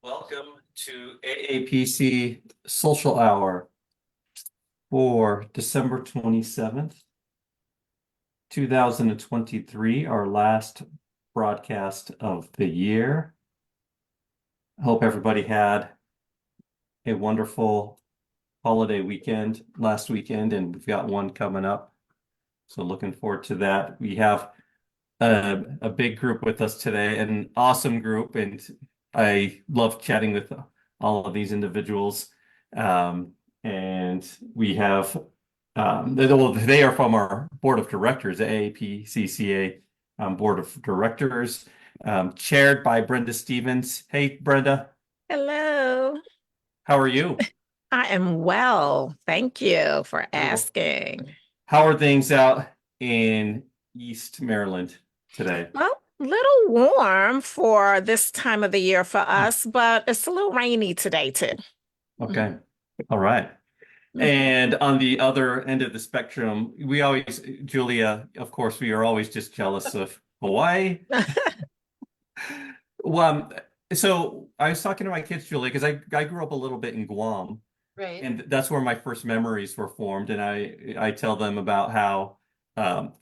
Welcome to AAPC Social Hour for December 27th, 2023, our last broadcast of the year. I hope everybody had a wonderful holiday weekend last weekend, and we've got one coming up. So looking forward to that. We have a big group with us today, an awesome group, and I love chatting with all of these individuals. And we have they are from our board of directors, the AAPCCA board of directors, chaired by Brenda Stevens. Hey, Brenda, Hello. how are you? I am well. Thank you for Wonderful. asking. How are things out in East Maryland today? Well, little warm for this time of the year for us, but it's a little rainy today too. Okay. All right. Mhm. And on the other end of the spectrum, Julia, of course, we are always just jealous of Hawaii. Well, so I was talking to my kids, Julia, because I grew up a little bit in Guam, Right. and that's where my first memories were formed. And I tell them about how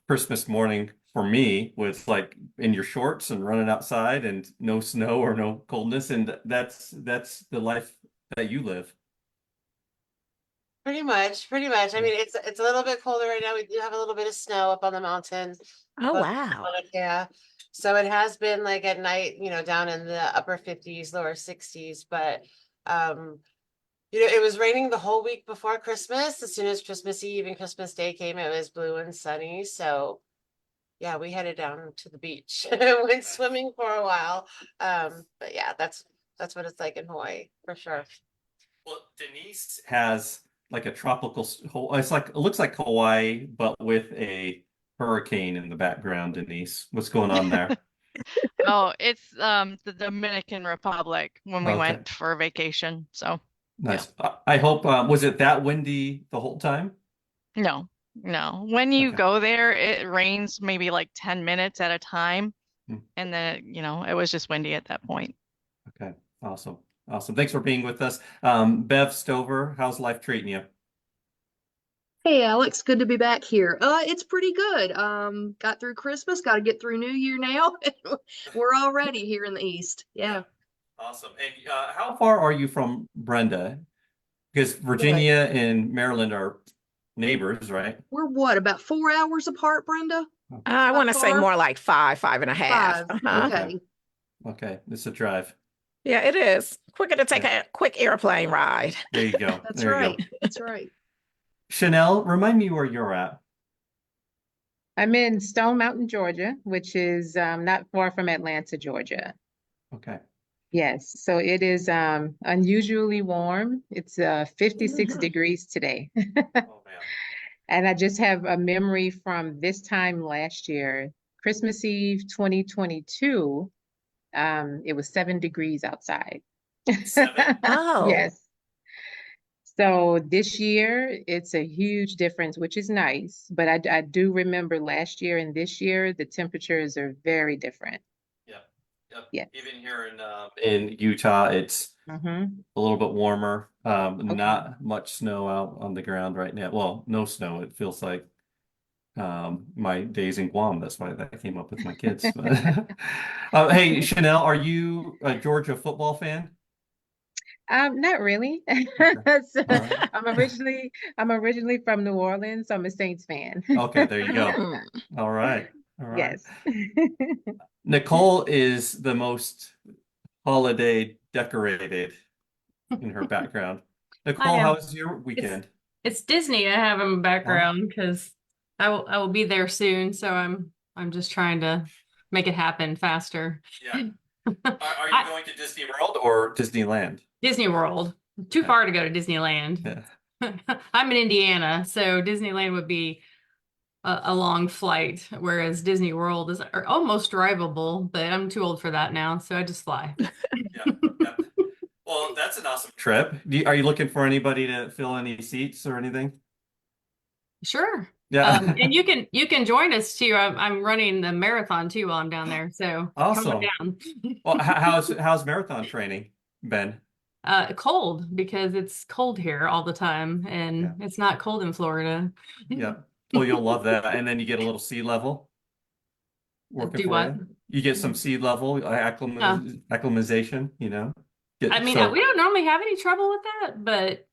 Christmas morning for me was like in your shorts and running outside and no snow or no coldness, and that's the life that you live. Pretty much, pretty much. I mean, it's a little bit colder right now. We do have a little bit of snow up on the mountain, Oh, but wow. yeah. So it has been like at night, down in the upper 50s, lower 60s, but um it was raining the whole week before Christmas. As soon as Christmas Eve and Christmas Day came, it was blue and sunny. So yeah, we headed down to the beach, went swimming for a while. But yeah, that's what it's like in Hawaii for sure. Well, Denise has like a it's like it looks like Hawaii, but with a hurricane in the background, Denise. What's going on there? Oh, it's the Dominican Republic when we Okay, went for vacation. So, yeah. nice. I hope was it that windy the whole time? No, no. When you Okay. go there, it rains maybe like 10 minutes at a time. Hmm. And then, it was just windy at that point. Okay. Awesome. Awesome. Thanks for being with us. Bev Stover, how's life treating you? Hey Alex, good to be back here. It's pretty good. Got through Christmas, got to get through New Year now. We're all ready here in the East. Yeah. Yeah. Awesome. And how far are you from Brenda? Because What? Virginia and Maryland are neighbors, right? We're what, about 4 hours apart, Brenda? I By want to say car? more like five and a half. Five. Uh-huh. Okay. Okay. Okay. It's a drive. Yeah, it is. Quicker to take Okay. a quick airplane ride. There you go. That's There you right. go. That's right. Chanel, remind me where you're at. I'm in Stone Mountain, Georgia, which is not far from Atlanta, Georgia. Okay. Yes, so it is unusually warm. It's 56 Mhm. degrees today. Oh man. And I just have a memory from this time last year, Christmas Eve 2022. It was 7 degrees outside. Seven. Oh, Yes. So this year, it's a huge difference, which is nice. But I do remember last year and this year, the temperatures are very different. Yep. Yep. Yes. Even here in Utah, it's Mm-hmm. a little bit warmer. Okay. Not much snow out on the ground right now. Well, no snow. It feels like my days in Guam. That's why that came up with my kids. Hey, Chanel, are you a Georgia football fan? Not really. Okay. So, All right. I'm originally from New Orleans, so I'm a Saints fan. Okay, there you go. mm. All right. All right. Yes. Nicole is the most holiday decorated in her background. I Nicole, how am. was your It's weekend? it's Disney I have in the Huh? background because I will be there soon, so I'm just trying to make it happen faster. Yeah. Are you I, going to Disney World or Disneyland? Disney World. Too Okay. far to go to Disneyland. Yeah. I'm in Indiana, so Disneyland would be a long flight, whereas Disney World is almost drivable, but I'm too old for that now, so I just fly. Yeah. Yeah. Well, that's an awesome trip. Are you looking for anybody to fill any seats or anything? Sure. Yeah. And you can join us too. I'm running the marathon too while I'm down there, so come on Awesome. down. Well, how's marathon training? Ben? Cold because it's cold here all the time, and Yeah. it's not cold in Florida. Yeah. Well, you'll love that. And then you get a little sea level working Do for what? you. You get some sea level acclimatization, you know. I mean, So we don't normally have any trouble with that, but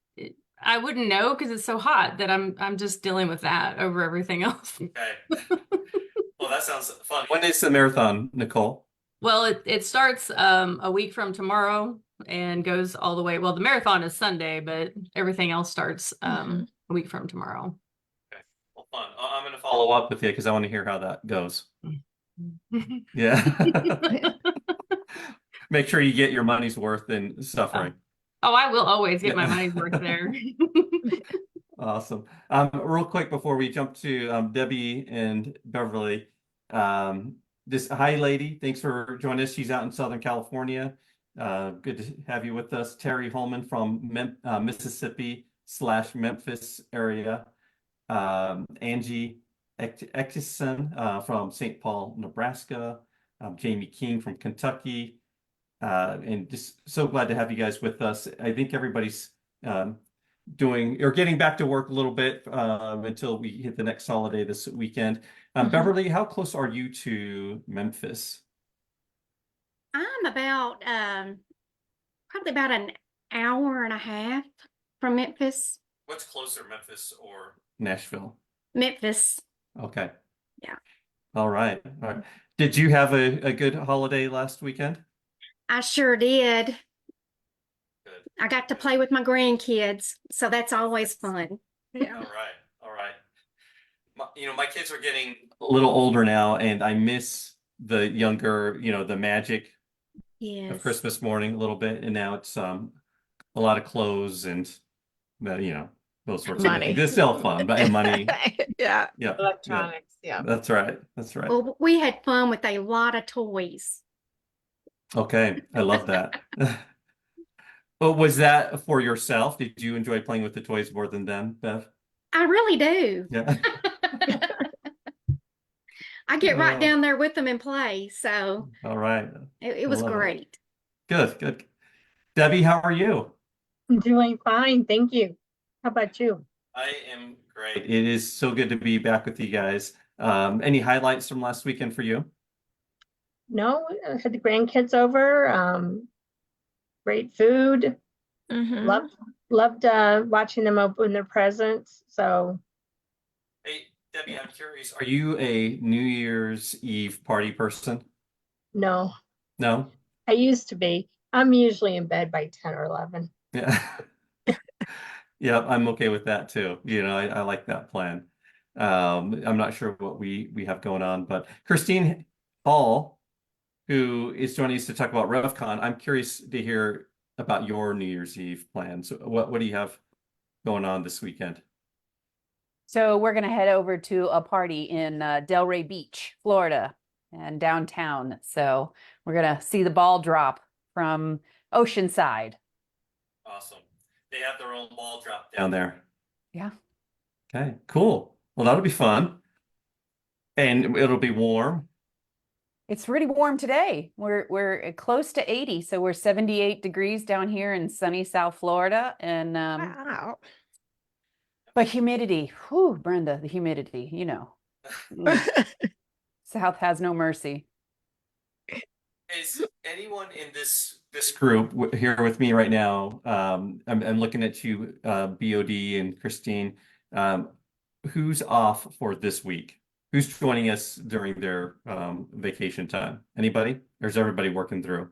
I wouldn't know because it's so hot that I'm just dealing with that over everything else. okay. Well, that sounds fun. When is the marathon, Nicole? Well, it starts a week from tomorrow and goes all the way. Well, the marathon is Sunday, but everything else starts a week from tomorrow. Okay. Well, fun. I'm going to follow up with you because I want to hear how that goes. Yeah. Make sure you get your money's worth in suffering. Oh, I will always get my money's worth there. Awesome. Real quick before we jump to Debbie and Beverly, this hi lady, thanks for joining us. She's out in Southern California. Good to have you with us. Terry Holman from Mississippi/Memphis area. Angie Eckison from St. Paul, Nebraska. Jamie King from Kentucky. And just so glad to have you guys with us. I think everybody's doing or getting back to work a little bit until we hit the next holiday this weekend. Beverly, how close are you to Memphis? I'm about probably about an hour and a half from Memphis. What's closer, Memphis or Nashville? Memphis. Okay. Yeah. All right. All right. Did you have a good holiday last weekend? I sure did. Good. I got to play with my grandkids, so that's always fun. All right. All right. My kids are getting a little older now, and I miss the younger, the magic of Yes. Christmas morning a little bit. And now it's a lot of clothes and those sorts of Money. things. It's still fun, but and money. Yeah. Yeah. Electronics, yeah. That's right. That's right. Well, we had fun with a lot of toys. Okay. I love that. Oh, was that for yourself? Did you enjoy playing with the toys more than them, Bev? I really do. Yeah. I get right Oh. down there with them and play, so All right. it was love it. great. Good, good. Debbie, how are you? I'm doing fine, thank you. How about you? I am great. It is so good to be back with you guys. Any highlights from last weekend for you? No, I had the grandkids over. Great food. Mhm. Loved watching them open their presents. So Hey, Debbie, I'm curious. Are you a New Year's Eve party person? no, No? I used to be. I'm usually in bed by 10 or 11. Yeah. Yeah, I'm okay with that too. I like that plan. I'm not sure what we have going on, but Christine Hall, who is joining us to talk about Revcon, I'm curious to hear about your New Year's Eve plans. What do you have going on this weekend? So we're going to head over to a party in Delray Beach, Florida, and downtown. So we're going to see the ball drop from Oceanside. Awesome. They have their own ball drop down there. Yeah. Okay, cool. Well, that'll be fun. And it'll be warm. It's really warm today. We're close to 80, so we're 78 degrees down here in sunny South Florida, and Wow. but humidity, whew, Brenda, the humidity, South has no mercy. Is anyone in this group here with me right now? I'm looking at you, BOD and Christine. Who's off for this week? Who's joining us during their vacation time? Anybody? Or is everybody working through?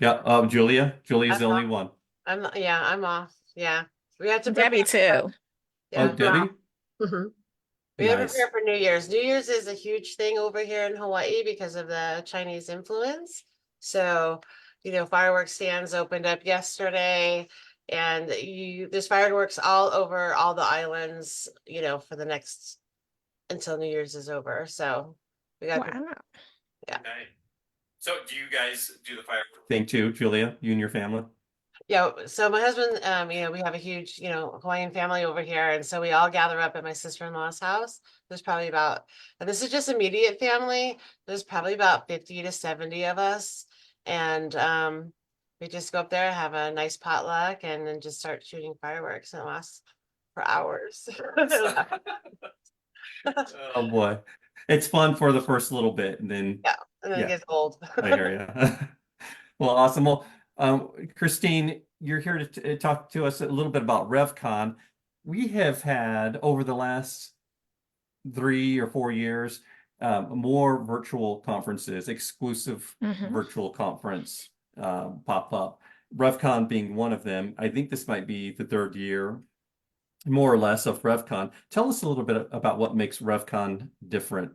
Yeah, Julia. Julia's the only one. I'm off. Yeah. We had to Debbie prepare. too. Yeah. Oh, Debbie? Mhm. We had to Nice. prepare for New Year's. New Year's is a huge thing over here in Hawaii because of the Chinese influence. So, fireworks stands opened up yesterday, and there's fireworks all over all the islands, for the next until New Year's is over. So we got Wow. Okay. So do you guys do the firework thing too, Julia? You and your family? Yeah, so my husband, we have a huge, Hawaiian family over here, and so we all gather up at my sister-in-law's house. There's probably and this is just immediate family. There's probably about 50 to 70 of us, and we just go up there, have a nice potluck, and then just start shooting fireworks, and it lasts for hours. Oh boy. It's fun for the first little bit and then Yeah, and then it yeah, gets old. I hear you. Well, awesome. Well, Christine, you're here to talk to us a little bit about Revcon. We have had over the last 3 or 4 years more virtual conferences, exclusive Mhm. virtual conference pop up. Revcon being one of them. I think this might be the third year, more or less, of Revcon. Tell us a little bit about what makes Revcon different,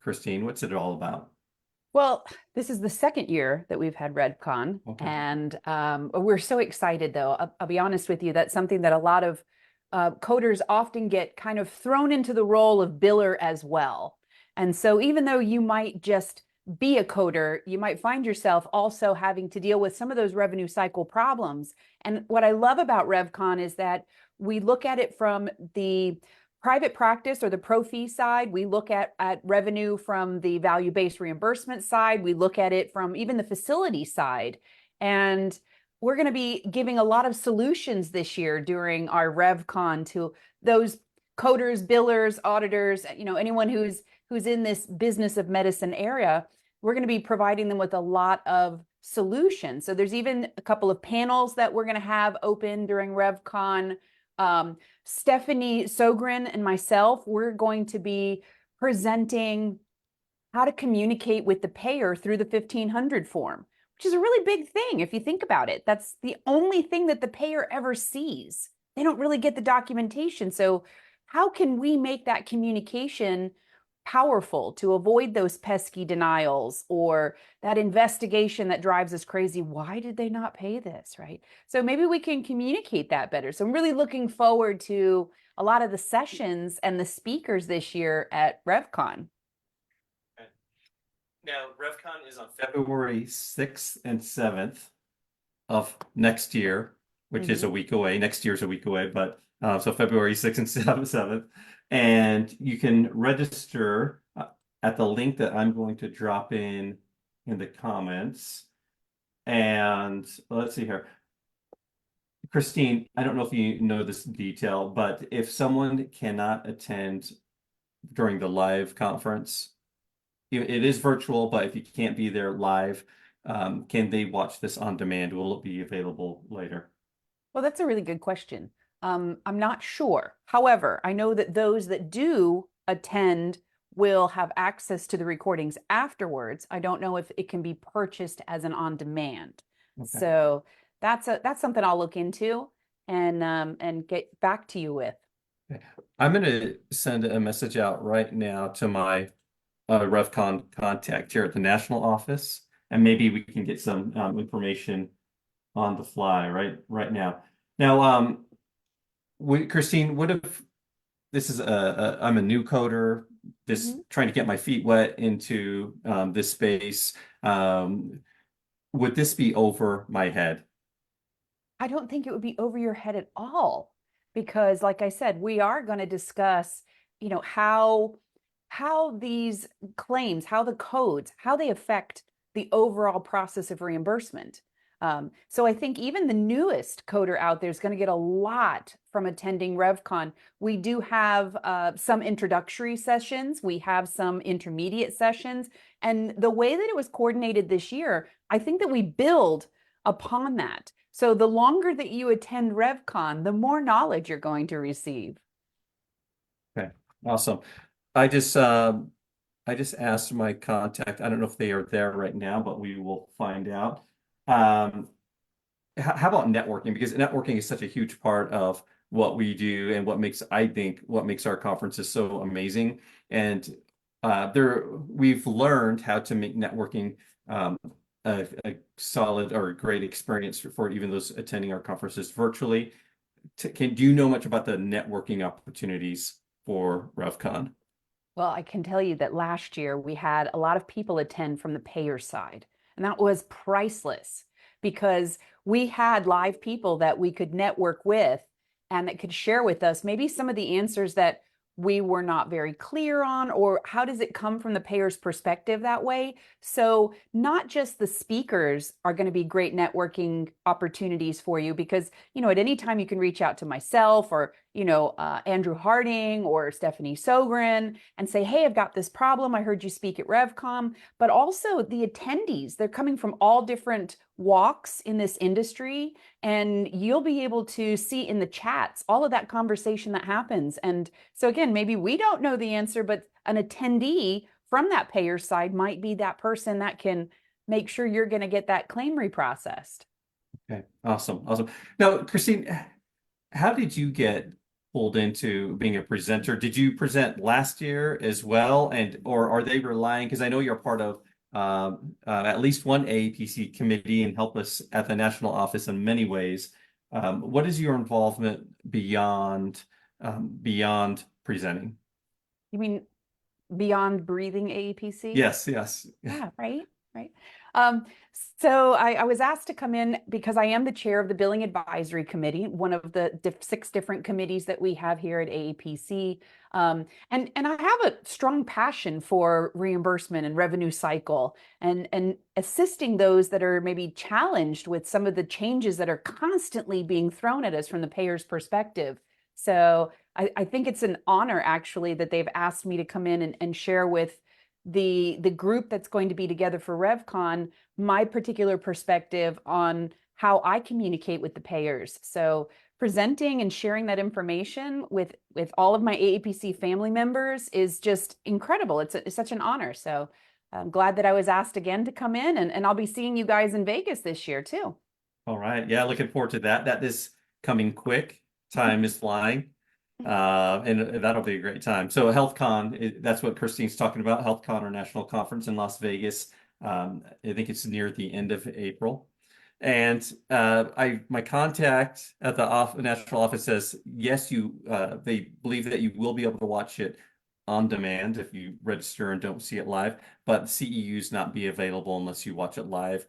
Christine. What's it all about? Well, this is the second year that we've had Revcon, Okay. and we're so excited, though. I'll be honest with you, that's something that a lot of coders often get kind of thrown into the role of biller as well. And so even though you might just be a coder, you might find yourself also having to deal with some of those revenue cycle problems. And what I love about Revcon is that we look at it from the private practice or the pro fee side. We look at revenue from the value-based reimbursement side. We look at it from even the facility side. And we're going to be giving a lot of solutions this year during our Revcon to those coders, billers, auditors, anyone who's in this business of medicine area. We're going to be providing them with a lot of solutions. So there's even a couple of panels that we're going to have open during Revcon. Stephanie Sogren and myself, we're going to be presenting how to communicate with the payer through the 1500 form, which is a really big thing if you think about it. That's the only thing that the payer ever sees. They don't really get the documentation. So how can we make that communication powerful to avoid those pesky denials or that investigation that drives us crazy? Why did they not pay this, right? So maybe we can communicate that better. So I'm really looking forward to a lot of the sessions and the speakers this year at Revcon. Now, Revcon is on February 6th and 7th of next year, which is a week away. Next year's a week away, but so February 6th and 7th. And you can register at the link that I'm going to drop in the comments. And let's see here. Christine, I don't know if you know this detail, but if someone cannot attend during the live conference, it is virtual, but if you can't be there live, can they watch this on demand? Will it be available later? Well, that's a really good question. I'm not sure. However, I know that those that do attend will have access to the recordings afterwards. I don't know if it can be purchased as an on-demand. Okay. So that's something I'll look into and get back to you with. Okay. I'm going to send a message out right now to my Revcon contact here at the national office, and maybe we can get some information on the fly right now. Now, Christine, what if this is I'm a new coder, trying to get my feet wet into this space? Would this be over my head? I don't think it would be over your head at all, because like I said, we are going to discuss, how these claims, how the codes, how they affect the overall process of reimbursement. So I think even the newest coder out there is going to get a lot from attending Revcon. We do have some introductory sessions. We have some intermediate sessions. And the way that it was coordinated this year, I think that we build upon that. So the longer that you attend Revcon, the more knowledge you're going to receive. Okay, awesome. I just asked my contact. I don't know if they are there right now, but we will find out. How about networking? Because networking is such a huge part of what we do and what makes our conferences so amazing. And we've learned how to make networking a solid or a great experience for even those attending our conferences virtually. Do you know much about the networking opportunities for Revcon? Well, I can tell you that last year we had a lot of people attend from the payer side, and that was priceless because we had live people that we could network with and that could share with us maybe some of the answers that we were not very clear on, or how does it come from the payer's perspective that way? So not just the speakers are going to be great networking opportunities for you, because, you know, at any time you can reach out to myself or, you know, Andrew Harding or Stephanie Sogren and say, hey, I've got this problem. I heard you speak at Revcon. But also the attendees, they're coming from all different walks in this industry, and you'll be able to see in the chats all of that conversation that happens. And so again, maybe we don't know the answer, but an attendee from that payer side might be that person that can make sure you're going to get that claim reprocessed. Okay, awesome. Now, Christine, how did you get pulled into being a presenter? Did you present last year as well, or are they relying? Because I know you're part of at least one AAPC committee and help us at the national office in many ways. What is your involvement beyond presenting? You mean beyond breathing AAPC? Yes. Yeah, right. So I was asked to come in because I am the chair of the Billing Advisory Committee, one of the 6 different committees that we have here at AAPC. And I have a strong passion for reimbursement and revenue cycle and assisting those that are maybe challenged with some of the changes that are constantly being thrown at us from the payer's perspective. So I think it's an honor, actually, that they've asked me to come in and share with the group that's going to be together for Revcon my particular perspective on how I communicate with the payers. So presenting and sharing that information with all of my AAPC family members is just incredible. It's such an honor. So I'm glad that I was asked again to come in, and I'll be seeing you guys in Vegas this year too. All right. Yeah, looking forward to that. That is coming quick. Time is flying. And that'll be a great time. So HealthCon, that's what Christine's talking about. HealthCon, our national conference in Las Vegas. I think it's near the end of April. And my contact at the national office says, yes, they believe that you will be able to watch it on demand if you register and don't see it live, but CEUs not be available unless you watch it live.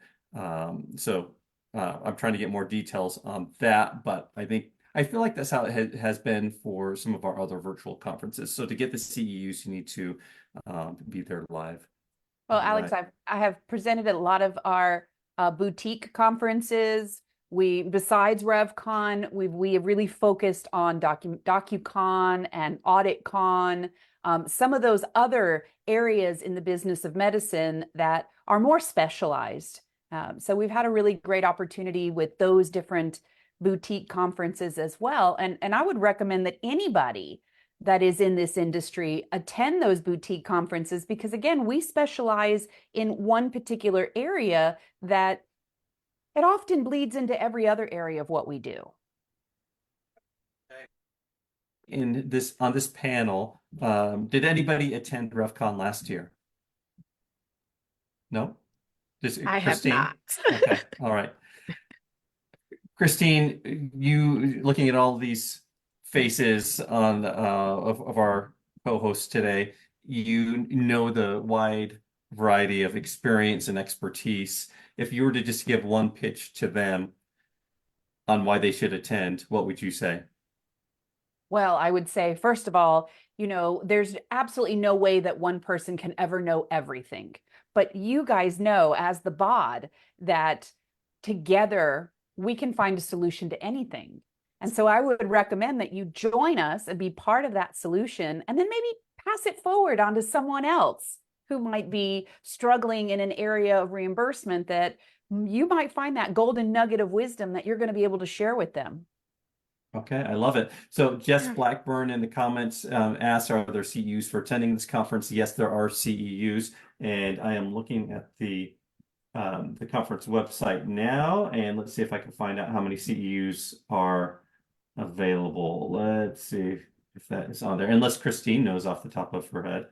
So I'm trying to get more details on that, but I feel like that's how it has been for some of our other virtual conferences. So to get the CEUs, you need to be there live. Well, Alex, Right. I have presented at a lot of our boutique conferences. Besides Revcon, we have really focused on DocuCon and AuditCon, some of those other areas in the business of medicine that are more specialized. So we've had a really great opportunity with those different boutique conferences as well. And I would recommend that anybody that is in this industry attend those boutique conferences, because again, we specialize in one particular area that it often bleeds into every other area of what we do. On this panel, did anybody attend Revcon last year? No? Just I have Christine? not. Okay, all right. Christine, you looking at all these faces on of our co-hosts today, you know the wide variety of experience and expertise. If you were to just give one pitch to them on why they should attend, what would you say? Well, I would say, first of all, you know, there's absolutely no way that one person can ever know everything. But you guys know, as the BOD, that together we can find a solution to anything. And so I would recommend that you join us and be part of that solution, and then maybe pass it forward onto someone else who might be struggling in an area of reimbursement, that you might find that golden nugget of wisdom that you're going to be able to share with them. Okay, I love it. So Jess Blackburn in the comments asked, are there CEUs for attending this conference? Yes, there are CEUs, and I am looking at the conference website now, and let's see if I can find out how many CEUs are available. Let's see if that is on there, unless Christine knows off the top of her head.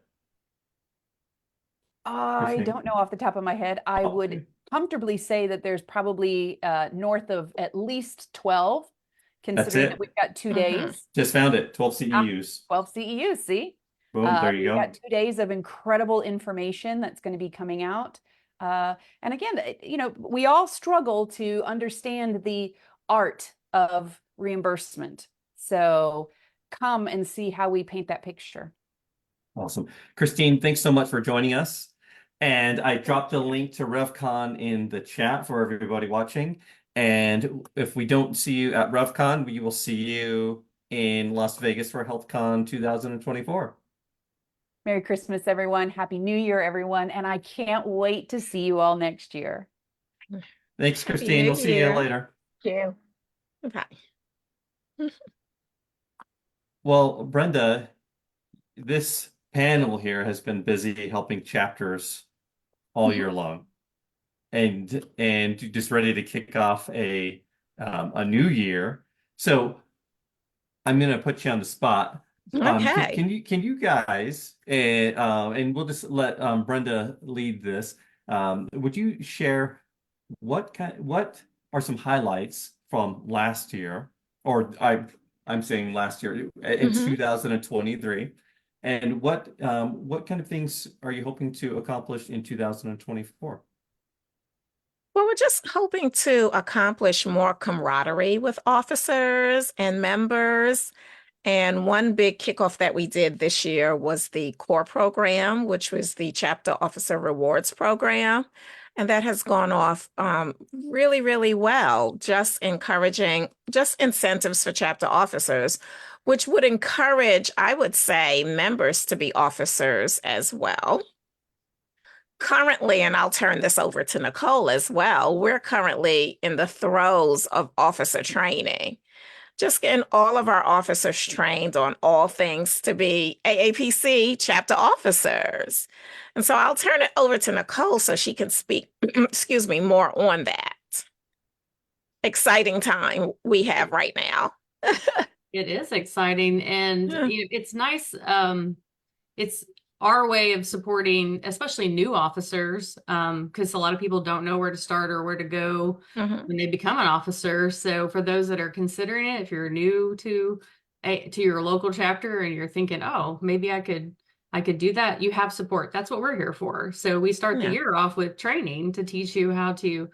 I Christine? don't know off the top of my head. I Oh, would okay. comfortably say that there's probably north of at least 12, considering it. that we've got 2 Mhm. days. Just found it, 12 CEUs. 12 CEUs, see? Boom, there you We've go. got 2 days of incredible information that's going to be coming out. And again, you know, we all struggle to understand the art of reimbursement. So come and see how we paint that picture. Awesome. Christine, thanks so much for joining us. And I dropped the link to Revcon in the chat for everybody watching. And if we don't see you at Revcon, we will see you in Las Vegas for HealthCon 2024. Merry Christmas, everyone. Happy New Year, everyone. And I can't wait to see you all next year. Thanks, Happy Christine. New We'll see you Year. later. Thank you. Bye. Well, Brenda, this panel here has been busy helping chapters all year long, and just ready to kick off a new year. So I'm going to put you on the spot. Okay. Can you guys and we'll just let Brenda lead this. Would you share what are some highlights from last year, or I'm saying last year in 2023, and what kind of things are you hoping to accomplish in 2024? Well, we're just hoping to accomplish more camaraderie with officers and members. And one big kickoff that we did this year was the core program, which was the Chapter Officer Rewards Program. And that has gone off really, really well, just encouraging, just incentives for chapter officers, which would encourage, I would say, members to be officers as well. Currently, and I'll turn this over to Nicole as well, we're currently in the throes of officer training, just getting all of our officers trained on all things to be AAPC chapter officers. And so I'll turn it over to Nicole so she can speak, excuse me, more on that exciting time we have right now. It is exciting, and Yeah. it's nice. It's our way of supporting, especially new officers, because a lot of people don't know where to start or where to go when they become an officer. So for those that are considering it, if you're new to your local chapter and you're thinking, oh, maybe I could do that, you have support. That's what we're here for. So we start the year off with training to teach you how to,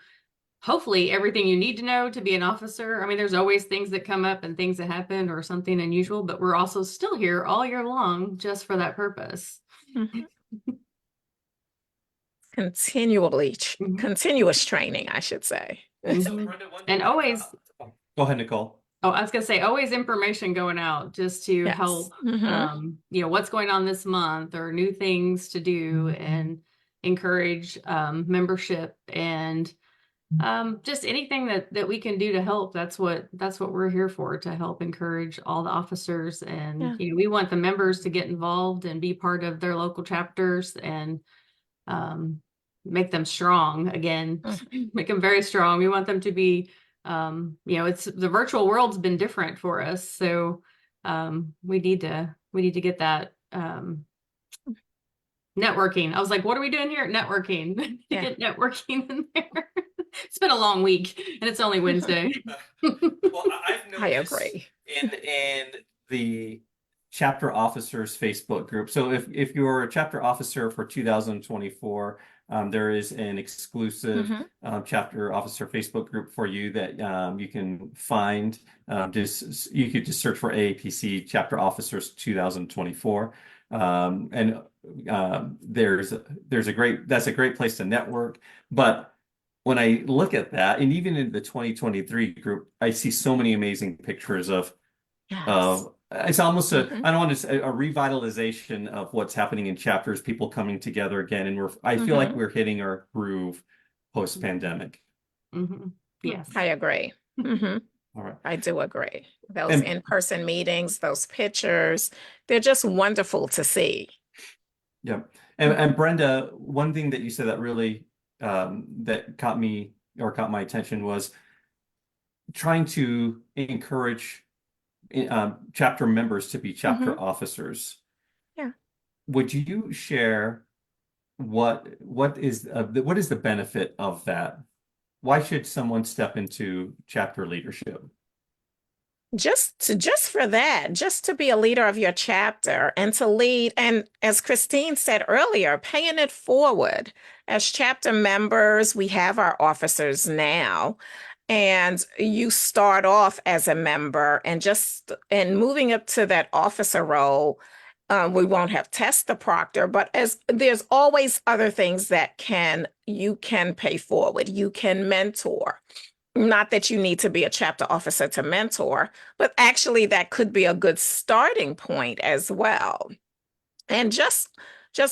hopefully, everything you need to know to be an officer. I mean, there's always things that come up and things that happen or something unusual, but we're also still here all year long just for that purpose. Continuous training, I should say. And always, Go ahead, Nicole. oh, I was going to say, always information going out just to help, what's going on this month or new things to do and encourage membership and just anything that we can do to help. That's what we're here for, to help encourage all the officers. And we want the members to get involved and be part of their local chapters and make them strong again, make them very strong. We want them to be, it's the virtual world's been different for us. So we need to get that networking. I was like, what are we doing here? Networking. Get networking in there. It's been a long week and it's only Wednesday. Well, I've noticed I agree. in the chapter officers Facebook group. So if you're a chapter officer for 2024, there is an exclusive chapter officer Facebook group for you that you can find. You could just search for AAPC Chapter Officers 2024. That's a great place to network. But when I look at that, and even in the 2023 group, I see so many amazing pictures of it's almost I don't want to say a revitalization of what's happening in chapters, people coming together again, and I feel like we're hitting our groove post-pandemic. Yes, I agree. All right. I do agree. Those in-person meetings, those pictures, they're just wonderful to see. Yeah. And Brenda, one thing that you said that really that caught my attention was trying to encourage chapter members to be chapter officers. Yeah. Would you share what is the benefit of that? Why should someone step into chapter leadership? Just for that, just to be a leader of your chapter and to lead, and as Christine said earlier, paying it forward. As chapter members, we have our officers now, and you start off as a member and moving up to that officer role, we won't have test the proctor, but as there's always other things that you can pay forward. You can mentor. Not that you need to be a chapter officer to mentor, but actually that could be a good starting point as well. And just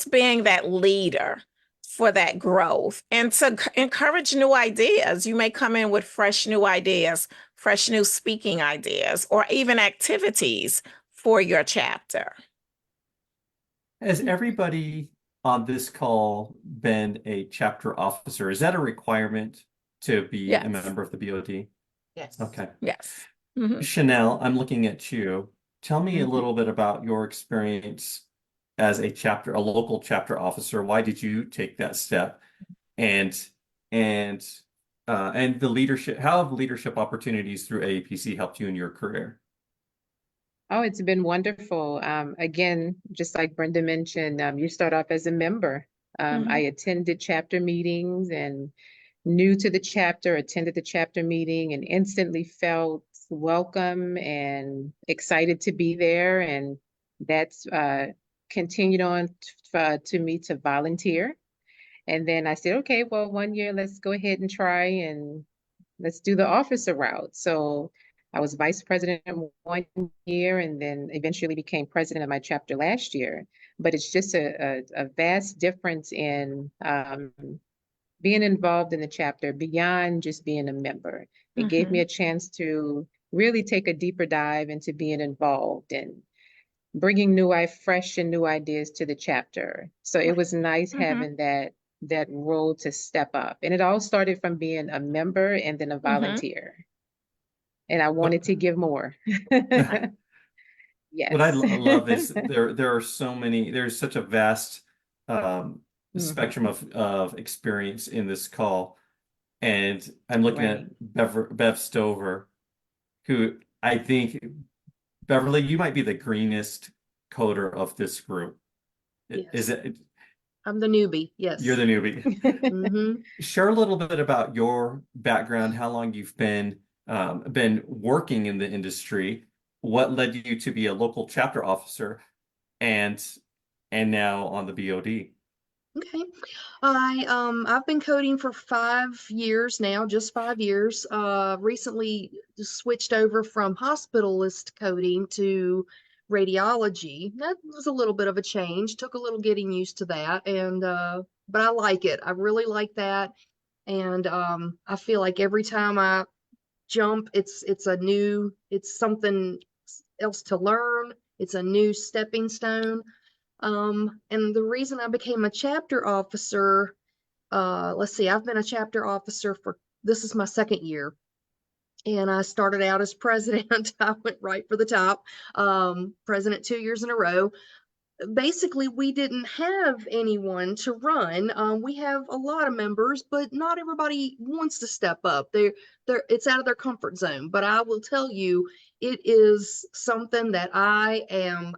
being that leader for that growth and to encourage new ideas. You may come in with fresh new ideas, fresh new speaking ideas, or even activities for your chapter. Has everybody on this call been a chapter officer? Is that a requirement to be a Yes. member of the BOD? Yes. Okay. Yes. Mhm. Chanel, I'm looking at you. Tell me a little bit about your experience as a local chapter officer. Why did you take that step? And the leadership, how have leadership opportunities through AAPC helped you in your career? Oh, it's been wonderful. Again, just like Brenda mentioned, you start off as a member. I attended chapter meetings and new to the chapter, attended the chapter meeting and instantly felt welcome and excited to be there. And that's continued on to me to volunteer. And then I said, okay, well, 1 year, let's go ahead and try and let's do the officer route. So I was vice president 1 year and then eventually became president of my chapter last year. But it's just a vast difference in being involved in the chapter beyond just being a member. It gave me a chance to really take a deeper dive into being involved and bringing fresh and new ideas to the chapter. So it was nice having that role to step up. And it all started from being a member and then a volunteer. And I wanted to give more. Yes. What I love is there are so many, there's such a vast spectrum of experience in this call. And I'm looking at Bev Stover, who I think, Beverly, you might be the greenest coder of this group. Yes. Is it? I'm the newbie. Yes. You're the newbie. Share a little bit about your background, how long you've been working in the industry, what led you to be a local chapter officer, and now on the BOD. Okay. I've been coding for 5 years now, just 5 years. Recently switched over from hospitalist coding to radiology. That was a little bit of a change, took a little getting used to that, and but I like it. I really like that. And I feel like every time I jump, it's something else to learn. It's a new stepping stone. And the reason I became a chapter officer, let's see, I've been a chapter officer this is my 2nd year. And I started out as president. I went right for the top, president 2 years in a row. Basically, we didn't have anyone to run. We have a lot of members, but not everybody wants to step up. It's out of their comfort zone. But I will tell you, it is something that I am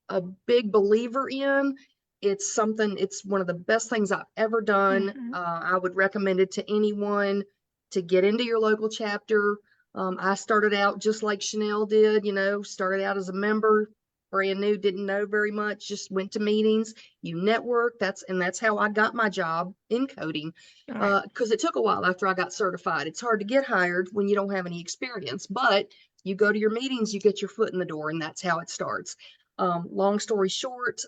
a big believer in. It's one of the best things I've ever done. I would recommend it to anyone to get into your local chapter. I started out just like Chanel did, started out as a member, brand new, didn't know very much, just went to meetings, you network. That's how I got my job in coding. Because it took a while after I got certified. It's hard to get hired when you don't have any experience, but you go to your meetings, you get your foot in the door, and that's how it starts. Long story short,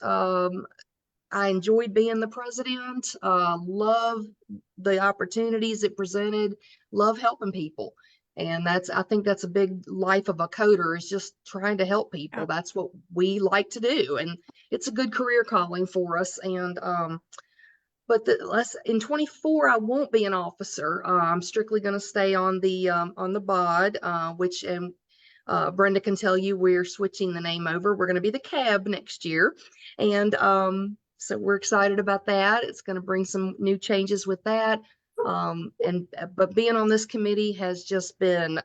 I enjoyed being the president, love the opportunities it presented, love helping people. And I think that's a big life of a coder, is just trying to help people. That's what we like to do. And it's a good career calling for us. And, but in 24, I won't be an officer. I'm strictly going to stay on the BOD, which, Brenda can tell you, we're switching the name over. We're going to be the CAB next year. And so we're excited about that. It's going to bring some new changes with that. But being on this committee has just been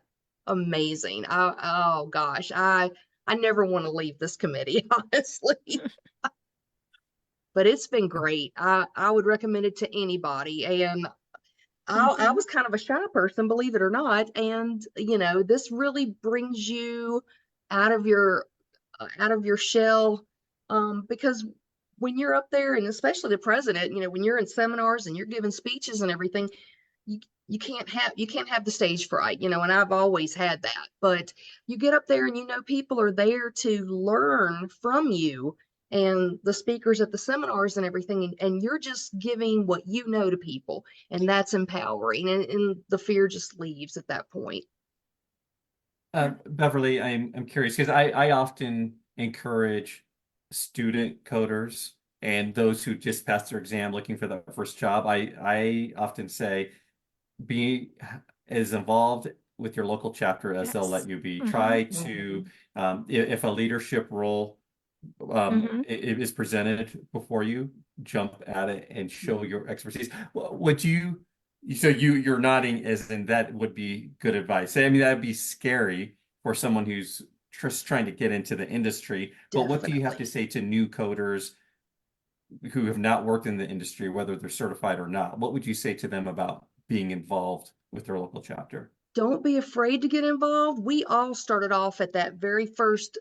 amazing. Oh gosh, I never want to leave this committee, honestly. But it's been great. I would recommend it to anybody. And I was kind of a shy person, believe it or not. And, you know, this really brings you out of your shell. Because when you're up there, and especially the president, you know, when you're in seminars and you're giving speeches and everything, you you can't have the stage fright, you know, and I've always had that. But you get up there and you know people are there to learn from you and the speakers at the seminars and everything, and you're just giving what you know to people, and that's empowering, and the fear just leaves at that point. Beverly, I'm curious because I often encourage student coders and those who just passed their exam looking for their first job. I often say be as involved with your local chapter as they'll let you be. Try to if a leadership role it is presented before you, jump at it and show your expertise. Would you? So you're nodding as in that would be good advice. I mean, that'd be scary for someone who's just trying to get into the industry. But what do you have to say to new coders who have not worked in the industry, whether they're certified or not? What would you say to them about being involved with their local chapter? Don't be afraid to get involved. We all started off at that very first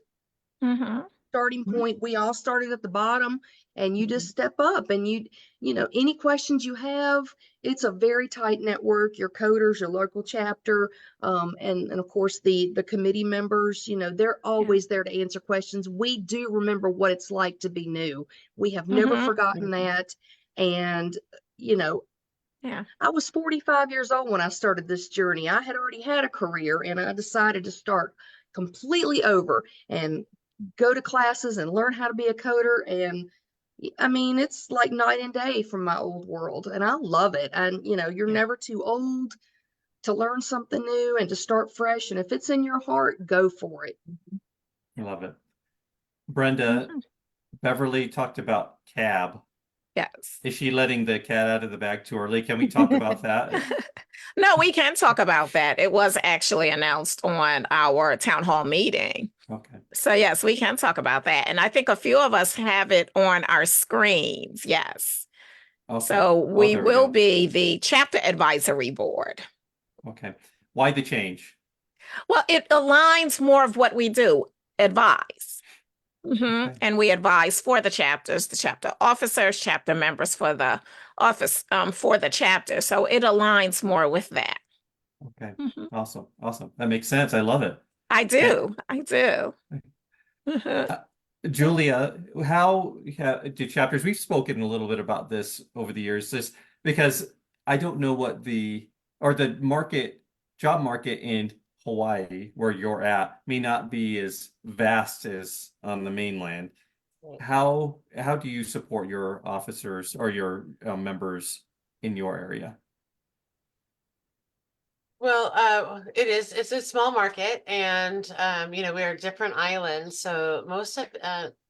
starting point. We all started at the bottom, and you just step up, and you know, any questions you have, it's a very tight network, your coders, your local chapter, and of course the committee members, you know, they're always there to answer questions. We do remember what it's like to be new. We have never forgotten that. And, you know, I was 45 years old when I started this journey. I had already had a career, and I decided to start completely over and go to classes and learn how to be a coder. And I mean, it's like night and day from my old world, and I love it. And, you know, you're never too old to learn something new and to start fresh. And if it's in your heart, go for it. I love it. Brenda, Beverly talked about CAB. Yes. Is she letting the cat out of the bag too early? Can we talk about that? No, we can talk about that. It was actually announced on our town hall meeting. Okay. So yes, we can talk about that. And I think a few of us have it on our screens. Yes. Okay. So we there we will go. be the chapter advisory board. Okay. Why the change? Well, it aligns more of what we do, advise. Okay. And we advise for the chapters, the chapter officers, chapter members for the office, for the chapter. So it aligns more with that. Okay. Awesome. Awesome. That makes sense. I love it. I do. I do. Julia, how do chapters? We've spoken a little bit about this over the years, this because I don't know what the job market in Hawaii, where you're at, may not be as vast as on the mainland. How do you support your officers or your members in your area? Well, it's a small market, and you know, we're different islands, so most of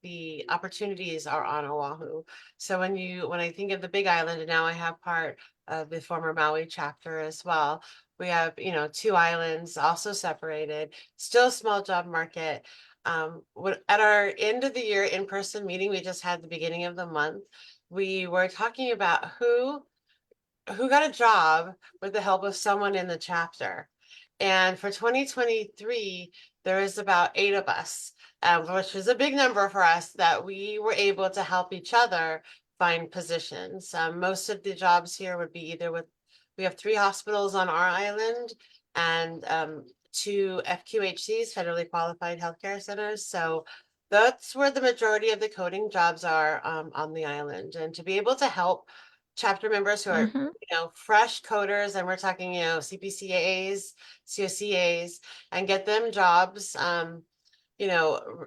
the opportunities are on Oahu. So when I think of the Big Island, and now I have part of the former Maui chapter as well, we have, you know, 2 islands also separated, still a small job market. At our end of the year in-person meeting we just had the beginning of the month, we were talking about who got a job with the help of someone in the chapter. And for 2023, there is about 8 of us, which is a big number for us, that we were able to help each other find positions. Most of the jobs here would be either we have 3 hospitals on our island and 2 FQHCs, federally qualified healthcare centers. So that's where the majority of the coding jobs are on the island. And to be able to help chapter members who are, you know, fresh coders, and we're talking, you know, CPCAs, COCAs, and get them jobs, you know,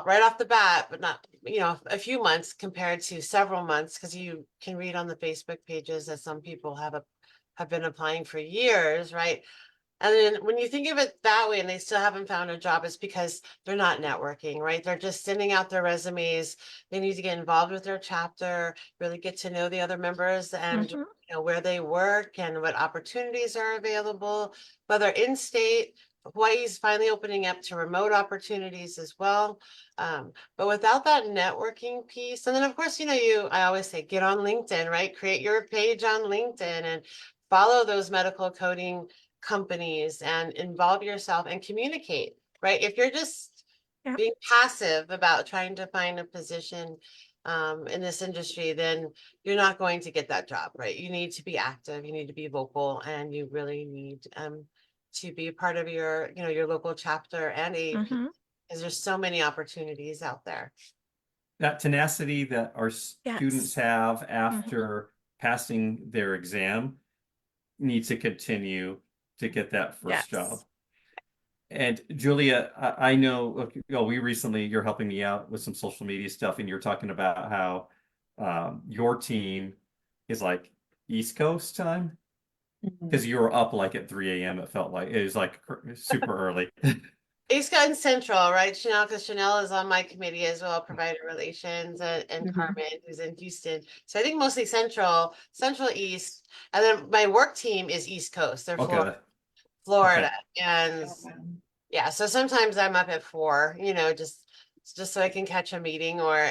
right off the bat, but not, you know, a few months compared to several months, because you can read on the Facebook pages that some people have been applying for years, right? And then when you think of it that way and they still haven't found a job, it's because they're not networking, right? They're just sending out their resumes. They need to get involved with their chapter, really get to know the other members and you know, where they work and what opportunities are available, whether in-state. Hawaii's finally opening up to remote opportunities as well. But without that networking piece, and then of course, you know, I always say, get on LinkedIn, right? Create your page on LinkedIn and follow those medical coding companies and involve yourself and communicate, right? If you're just Yep. being passive about trying to find a position in this industry, then you're not going to get that job, right? You need to be active, you need to be vocal, and you really need to be part of your, your local chapter and AAP, because there's so many opportunities out there. That tenacity that our students have after passing their exam needs to continue to get that first job. And Julia, I know, we recently, you're helping me out with some social media stuff, and you're talking about how your team is like East Coast time, because you were up like at 3 a.m. It felt like it was like super early. East Coast and Central, right, Chanel? Because Chanel is on my committee as well, provider relations, and Carmen, who's in Houston. So I think mostly Central East, and then my work team is East Coast. They're Florida, and yeah. So sometimes I'm up at 4, just so I can catch a meeting or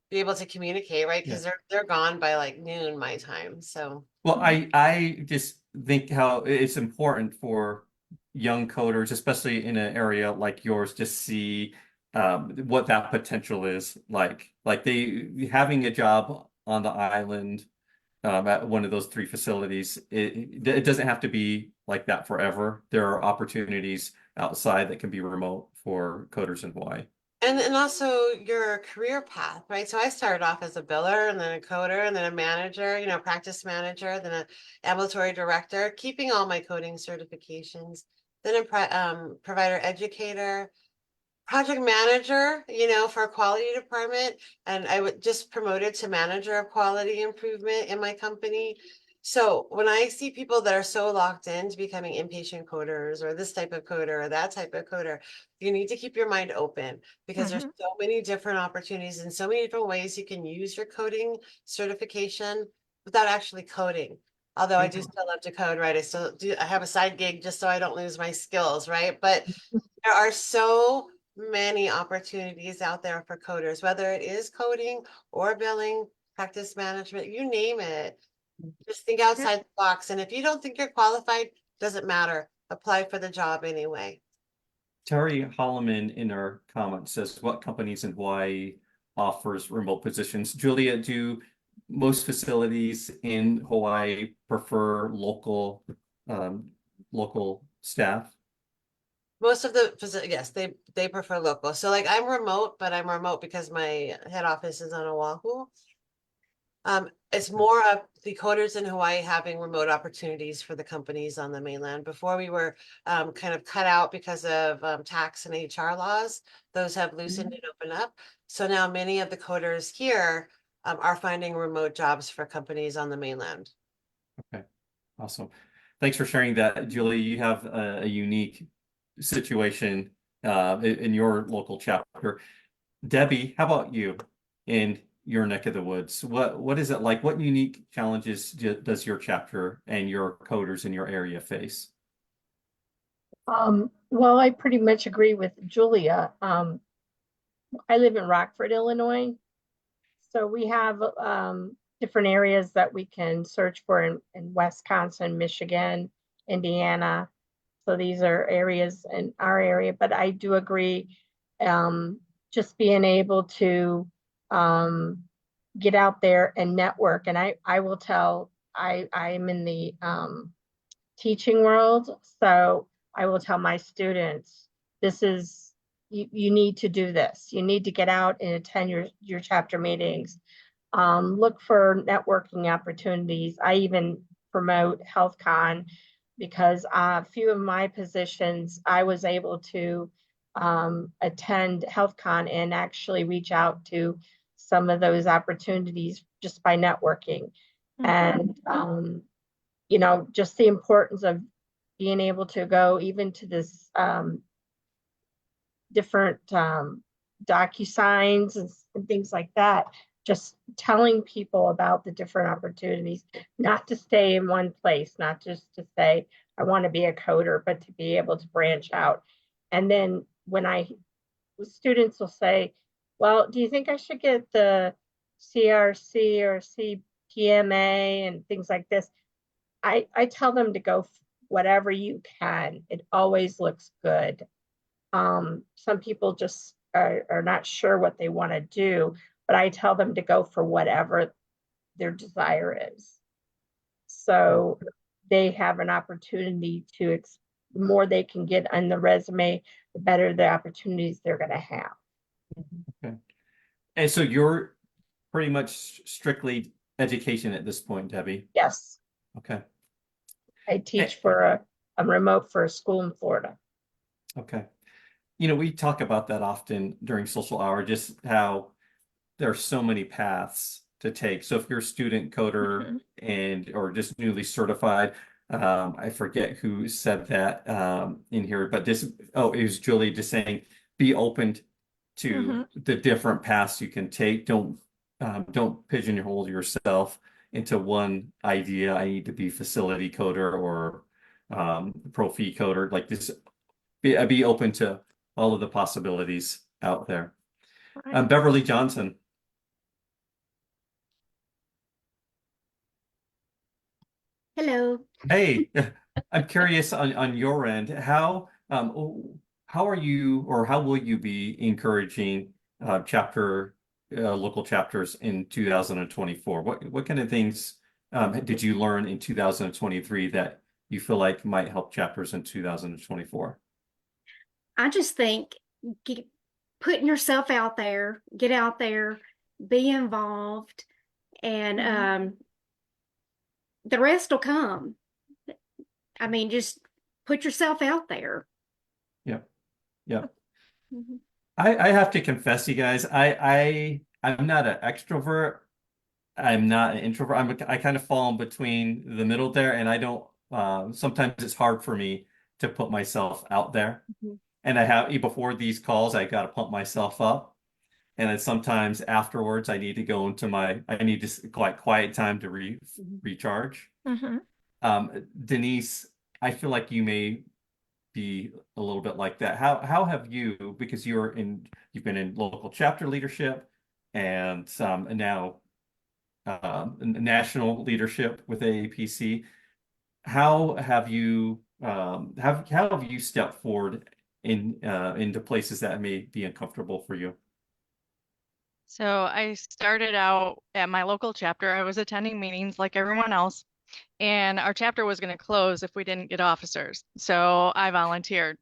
be able to communicate, right? Because they're gone by like noon my time. So well, I just think how it's important for young coders, especially in an area like yours, to see what that potential is like they having a job on the island at one of those 3 facilities. It doesn't have to be like that forever. There are opportunities outside that can be remote for coders in Hawaii. And also your career path, right? So I started off as a biller, and then a coder, and then a manager, practice manager, then an ambulatory director, keeping all my coding certifications, then a provider educator, project manager, for a quality department. And I would just promoted to manager of quality improvement in my company. So when I see people that are so locked into becoming inpatient coders, or this type of coder or that type of coder, you need to keep your mind open, because there's so many different opportunities and so many different ways you can use your coding certification without actually coding. Although I do still love to code, right? I have a side gig just so I don't lose my skills, right? But there are so many opportunities out there for coders, whether it is coding or billing, practice management, you name it. Just think outside the box. And if you don't think you're qualified, doesn't matter. Apply for the job anyway. Terry Holloman in our comments says, what companies in Hawaii offers remote positions? Julia, do most facilities in Hawaii prefer local staff? Most of the yes, they prefer local. So like I'm remote, but I'm remote because my head office is on Oahu. It's more of the coders in Hawaii having remote opportunities for the companies on the mainland. Before we were kind of cut out because of tax and HR laws. Those have loosened and opened up. So now many of the coders here are finding remote jobs for companies on the mainland. Okay, awesome. Thanks for sharing that, Julie. You have a unique situation in your local chapter. Debbie, how about you in your neck of the woods? What is it like? What unique challenges does your chapter and your coders in your area face? Well, I pretty much agree with Julia. I live in Rockford, Illinois. So we have different areas that we can search for in Wisconsin, Michigan, Indiana. So these are areas in our area, but I do agree, just being able to get out there and network. And I will tell, I'm in the teaching world, so I will tell my students, this is, you need to do this. You need to get out and attend your chapter meetings. Look for networking opportunities. I even promote HealthCon, because a few of my positions, I was able to attend HealthCon and actually reach out to some of those opportunities just by networking. And, just the importance of being able to go even to this different DocuSigns and things like that, just telling people about the different opportunities, not to stay in one place, not just to say, I want to be a coder, but to be able to branch out. And then when students will say, well, do you think I should get the CRC or CPMA and things like this? I tell them to go whatever you can. It always looks good. Some people just are not sure what they want to do, but I tell them to go for whatever their desire is. So they have an opportunity to, the more they can get on the resume, the better the opportunities they're going to have. Okay. And so you're pretty much strictly education at this point, Debbie? Yes. Okay. I teach for a remote for a school in Florida. Okay. You know, we talk about that often during social hour, just how there are so many paths to take. So if you're a student coder and or just newly certified, I forget who said that in here, but this, oh, it was Julie just saying, be open to the different paths you can take. Don't pigeonhole yourself into one idea. I need to be facility coder or pro-fee coder. Like this, be open to all of the possibilities out there. Right. Beverly Johnson. Hello. Hey, I'm curious on your end, how are you or how will you be encouraging local chapters in 2024? What kind of things did you learn in 2023 that you feel like might help chapters in 2024? I just think putting yourself out there, get out there, be involved, and the rest will come. I mean, just put yourself out there. Yeah. Yeah. I have to confess, you guys, I'm not an extrovert. I'm not an introvert. I kind of fall in between the middle there, and I don't sometimes it's hard for me to put myself out there. And I have before these calls, I got to pump myself up. And then sometimes afterwards, I need to go into I need to quiet time to recharge. Denise, I feel like you may be a little bit like that. How have you, because you've been in local chapter leadership and now national leadership with AAPC, how have you stepped forward into places that may be uncomfortable for you? So I started out at my local chapter. I was attending meetings like everyone else, and our chapter was going to close if we didn't get officers. So I volunteered,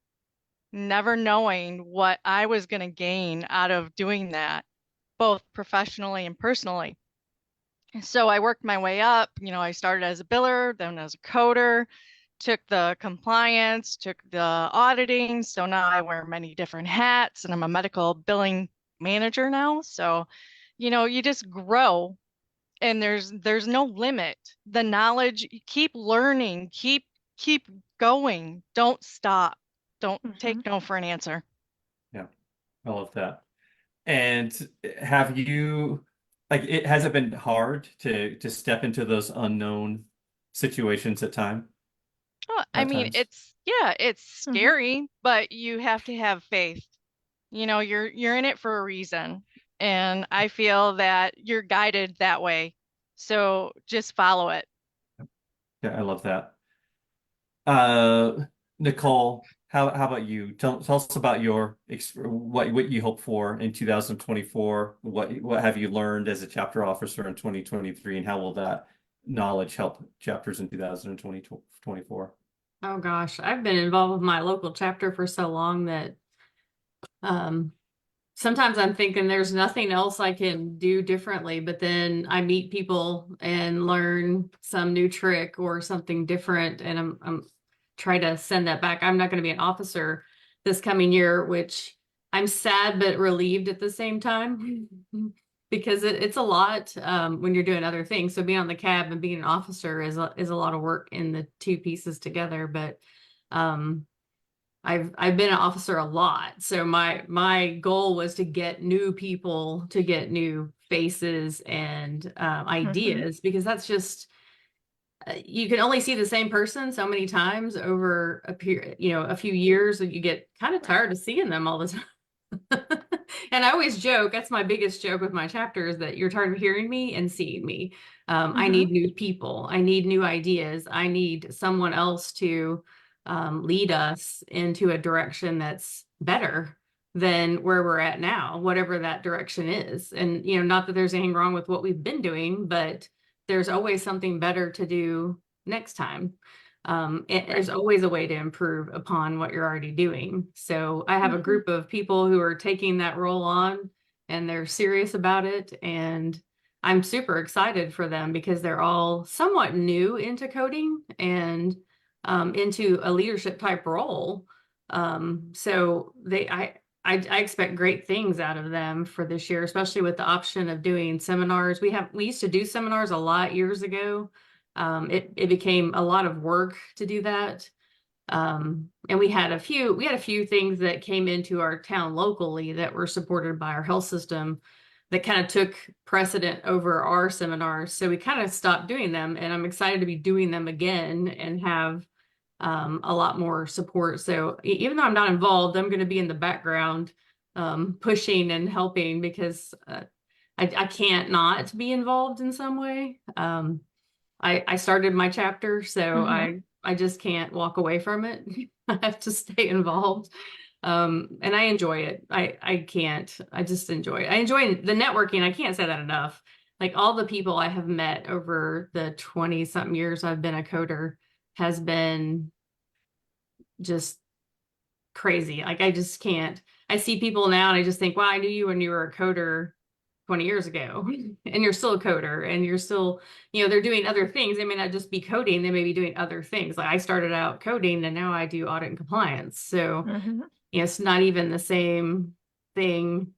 never knowing what I was going to gain out of doing that, both professionally and personally. So I worked my way up. You know, I started as a biller, then as a coder, took the compliance, took the auditing. So now I wear many different hats and I'm a medical billing manager now. So, you know, you just grow and there's no limit. The knowledge, keep learning, keep going. Don't stop. Don't take no for an answer. Yeah, I love that. And have you has it been hard to step into those unknown situations at times? Oh, I mean, it's scary, but you have to have faith. You know, you're in it for a reason. And I feel that you're guided that way. So just follow it. Yeah, I love that. Nicole, how about you? Tell us about what you hope for in 2024. What have you learned as a chapter officer in 2023, and how will that knowledge help chapters in 2024? Oh gosh, I've been involved with my local chapter for so long that sometimes I'm thinking there's nothing else I can do differently, but then I meet people and learn some new trick or something different, and I'm try to send that back. I'm not going to be an officer this coming year, which I'm sad but relieved at the same time because it's a lot when you're doing other things. So being on the cab and being an officer is a lot of work in the two pieces together. But I've been an officer a lot. So my goal was to get new people, to get new faces and ideas, because that's just you can only see the same person so many times over a period, a few years, and you get kind of tired of seeing them all the time. And I always joke, that's my biggest joke with my chapter is that you're tired of hearing me and seeing me. I need new people. I need new ideas. I need someone else to lead us into a direction that's better than where we're at now, whatever that direction is. And, not that there's anything wrong with what we've been doing, but there's always something better to do next time. There's always a way to improve upon what you're already doing. So I have a group of people who are taking that role on and they're serious about it. And I'm super excited for them because they're all somewhat new into coding and into a leadership type role. So I expect great things out of them for this year, especially with the option of doing seminars. We used to do seminars a lot years ago. It became a lot of work to do that. And we had a few things that came into our town locally that were supported by our health system that kind of took precedent over our seminars. So we kind of stopped doing them, and I'm excited to be doing them again and have a lot more support. So even though I'm not involved, I'm going to be in the background pushing and helping because I can't not be involved in some way. I started my chapter, so I just can't walk away from it. I have to stay involved. And I enjoy it. I just enjoy it. I enjoy the networking. I can't say that enough. Like all the people I have met over the 20 something years I've been a coder has been just crazy. Like I just can't. I see people now and I just think, wow, I knew you when you were a coder 20 years ago and you're still a coder and you're still, they're doing other things. They may not just be coding. They may be doing other things. Like I started out coding and now I do audit and compliance. So, it's not even the same thing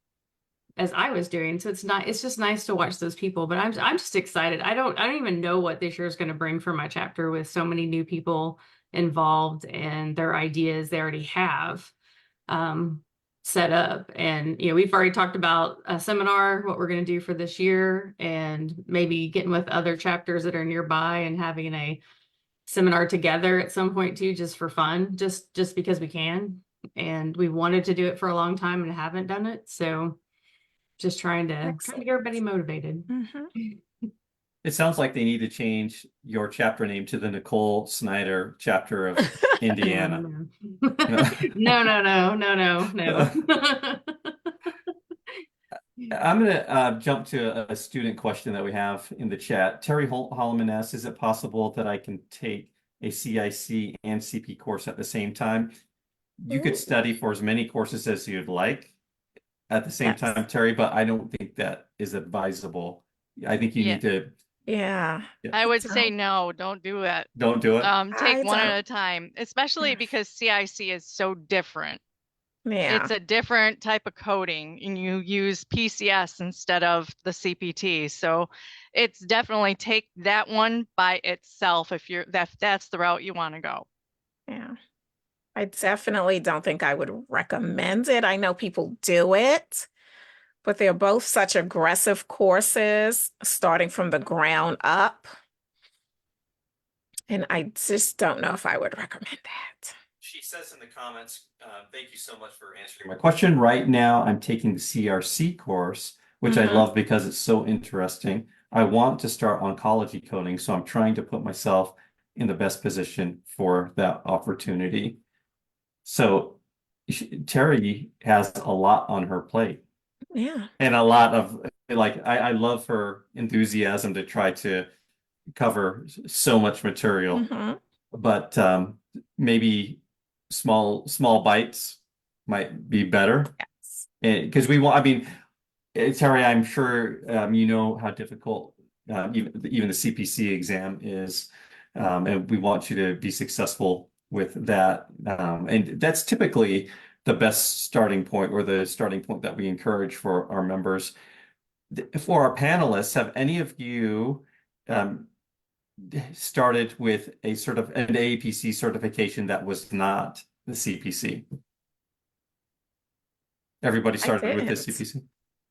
as I was doing. So it's just nice to watch those people, but I'm just excited. I don't even know what this year is going to bring for my chapter with so many new people involved and their ideas they already have set up. And, we've already talked about a seminar, what we're going to do for this year, and maybe getting with other chapters that are nearby and having a seminar together at some point too, just for fun, just because we can. And we wanted to do it for a long time and haven't done it. So just trying to get everybody motivated. It sounds like they need to change your chapter name to the Nicole Snyder chapter of Indiana. No. I'm going to jump to a student question that we have in the chat. Terry Holloman asks, is it possible that I can take a CIC and CP course at the same time? You could study for as many courses as you'd like at the same time, Terry, but I don't think that is advisable. I think you need to. Yeah. I would say no, don't do it. Don't do it. Take one at a time, especially because CIC is so different. Yeah. It's a different type of coding and you use PCS instead of the CPT. So it's definitely take that one by itself if that's the route you want to go. Yeah. I definitely don't think I would recommend it. I know people do it, but they're both such aggressive courses starting from the ground up. And I just don't know if I would recommend that. She says in the comments, thank you so much for answering my question. Right now, I'm taking the CRC course, which I love because it's so interesting. I want to start oncology coding, so I'm trying to put myself in the best position for that opportunity. So Terry has a lot on her plate. Yeah. And a lot of, I love her enthusiasm to try to cover so much material. But maybe small bites might be better. Yes. Because Terry, I'm sure you know how difficult even the CPC exam is. And we want you to be successful with that. And that's typically the best starting point, or the starting point that we encourage for our members. For our panelists, have any of you started with an AAPC certification that was not the CPC? Everybody started with the CPC?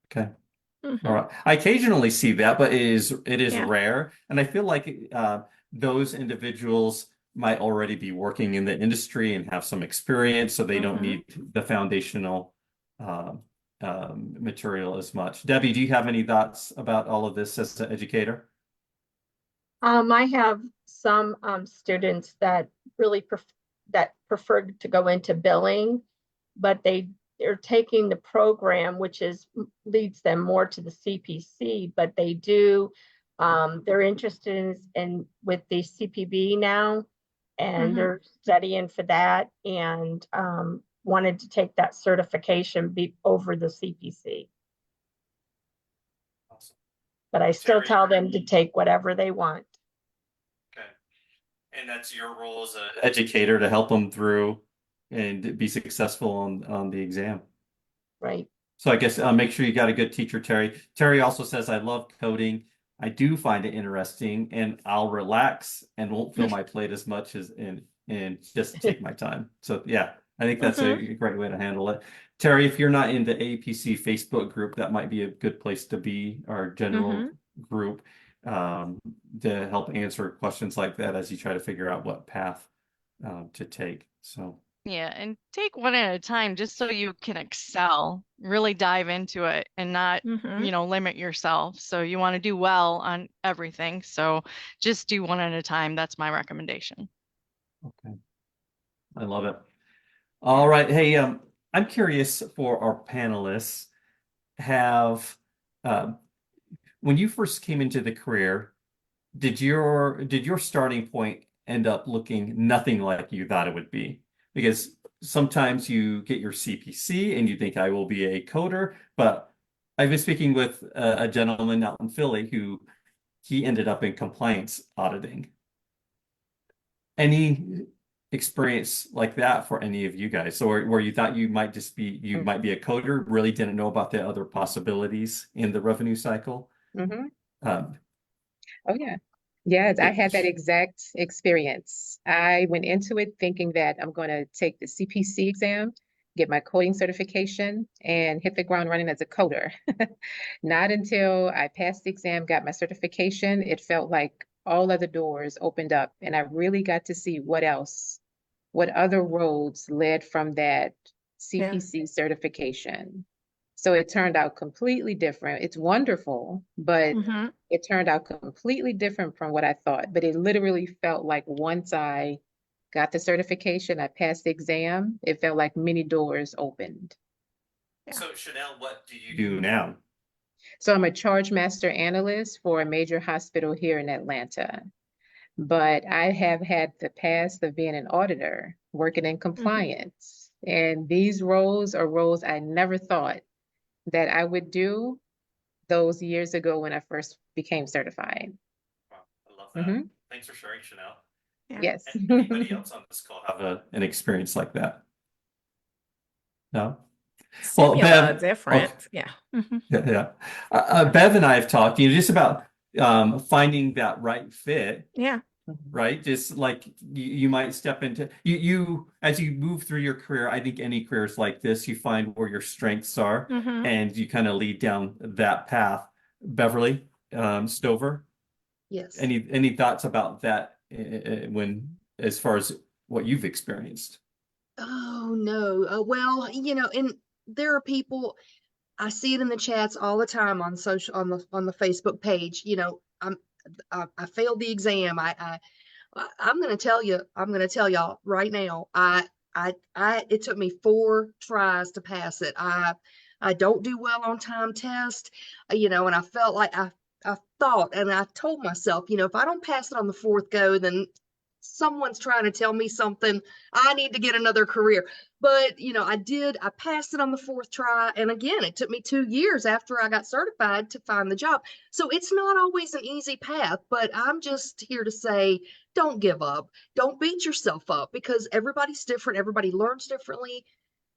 Okay. All right. I occasionally see that, but it is rare. And I feel like those individuals might already be working in the industry and have some experience, so they don't need the foundational material as much. Debbie, do you have any thoughts about all of this as an educator? I have some students that really prefer to go into billing, but they're taking the program, which leads them more to the CPC, but they're interested in with the CPB now, and they're studying for that, and wanted to take that certification over the CPC. Awesome. But I still Terry? tell them to take whatever they want. Okay. And that's your role as an educator to help them through and be successful on the exam. Right. So I guess make sure you got a good teacher, Terry. Terry also says, I love coding. I do find it interesting, and I'll relax and won't fill my plate as much as and just take my time. So yeah, I think that's a great way to handle it. Terry, if you're not in the AAPC Facebook group, that might be a good place to be, our general group, to help answer questions like that as you try to figure out what path to take. So Yeah, and take one at a time just so you can excel, really dive into it and not, limit yourself. So you want to do well on everything. So just do one at a time. That's my recommendation. okay. I love it. All right. Hey, I'm curious for our panelists, when you first came into the career, did your starting point end up looking nothing like you thought it would be? Because sometimes you get your CPC and you think I will be a coder, but I've been speaking with a gentleman out in Philly who he ended up in compliance auditing. Any experience like that for any of you guys? So where you thought you might be a coder, really didn't know about the other possibilities in the revenue cycle? Um, Oh, yeah. Yes, I had that exact experience. I went into it thinking that I'm going to take the CPC exam, get my coding certification, and hit the ground running as a coder. Not until I passed the exam, got my certification, it felt like all other doors opened up, and I really got to see what other roads led from that CPC certification. So it turned out completely different. It's wonderful, but it turned out completely different from what I thought. But it literally felt like once I got the certification, I passed the exam, it felt like many doors opened. So Chanel, what do you do now? So I'm a charge master analyst for a major hospital here in Atlanta. But I have had the past of being an auditor, working in compliance. And these roles are roles I never thought that I would do those years ago when I first became certified. Wow, I love that. Thanks for sharing, Chanel. Yes. Anybody else on this call have an experience like that? No? Well, Bev, different. Okay. Yeah. Bev and I have talked, just about finding that right fit. Yeah. Right? Just like you might step into you as you move through your career. I think any career is like this. You find where your strengths are and you kind of lead down that path. Beverly, Stover. Yes. Any thoughts about that as far as what you've experienced? Oh no. Well, and there are people, I see it in the chats all the time on the Facebook page. I failed the exam. I'm going to tell y'all right now. It took me 4 tries to pass it. I don't do well on time test, and I felt like I thought, and I told myself, if I don't pass it on the 4th go, then someone's trying to tell me something. I need to get another career. But, I passed it on the 4th try. And again, it took me 2 years after I got certified to find the job. So it's not always an easy path, but I'm just here to say, don't give up. Don't beat yourself up, because everybody's different. Everybody learns differently.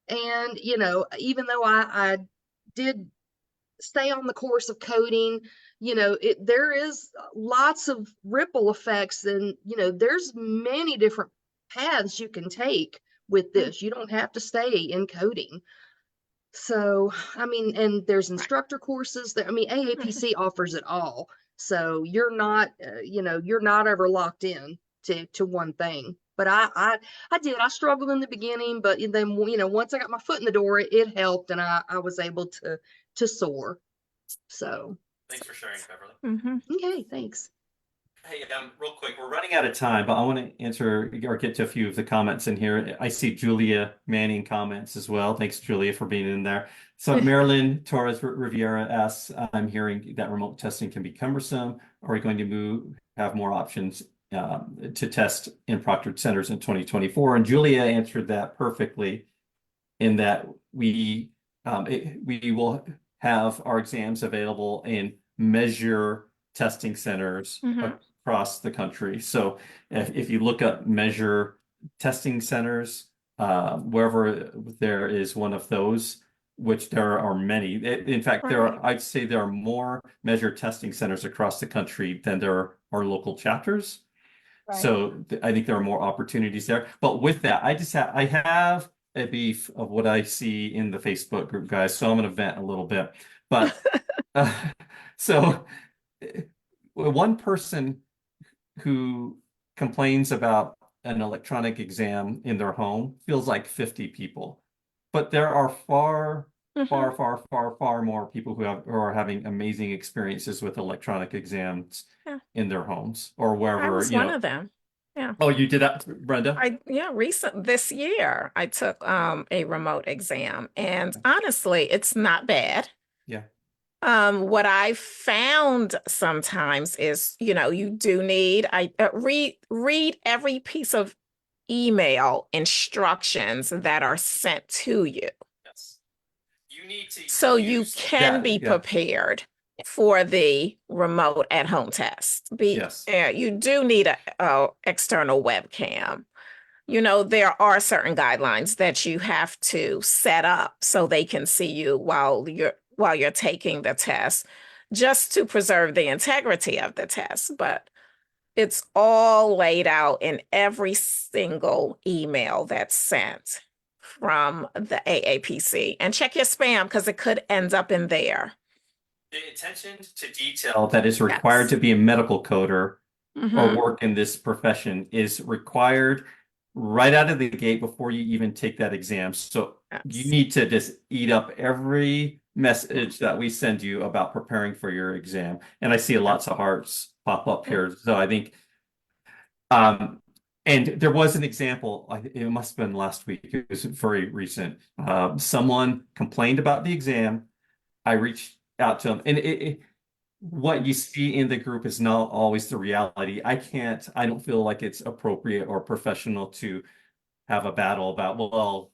And, even though I did stay on the course of coding, there is lots of ripple effects, and there's many different paths you can take with this. You don't have to stay in coding. So and there's instructor courses that AAPC offers it all, so you're not you're not ever locked in to one thing. But I did. I struggled in the beginning, but then, once I got my foot in the door, it helped, and I was able to soar. So. Thanks for sharing, Beverly. Mm-hmm. Okay, thanks. Hey, real quick, we're running out of time, but I want to answer or get to a few of the comments in here. I see Julia Manning comments as well. Thanks, Julia, for being in there. So Marilyn Torres Riviera asks, I'm hearing that remote testing can be cumbersome. Are we going to have more options to test in proctored centers in 2024? And Julia answered that perfectly in that we will have our exams available in measure testing centers across the country. So if you look up measure testing centers, wherever there is one of those, which there are many. In fact, I'd say there are more measure testing centers across the country than there are local chapters. Right. So I think there are more opportunities there. But with that, I have a beef of what I see in the Facebook group, guys. So I'm going to vent a little bit. But so one person who complains about an electronic exam in their home feels like 50 people. But there are far more people who are having amazing experiences with electronic exams in their homes or wherever. I was one of them. Yeah. Oh, you did that, Brenda? This year I took a remote exam, and honestly, it's not bad. Yeah. What I found sometimes is, you do need read every piece of email instructions that are sent to you. Yes. You need to so you can be prepared for the remote at-home test. Yes. You do need a external webcam. There are certain guidelines that you have to set up so they can see you while you're taking the test, just to preserve the integrity of the test. But it's all laid out in every single email that's sent from the AAPC. And check your spam, because it could end up in there. The attention to detail that is required to be a medical coder or work in this profession is required right out of the gate before you even take that exam. So you need to just eat up every message that we send you about preparing for your exam. And I see lots of hearts pop up here. So I think, and there was an example, it must have been last week, it was very recent. Someone complained about the exam. I reached out to them, and what you see in the group is not always the reality. I don't feel like it's appropriate or professional to have a battle about,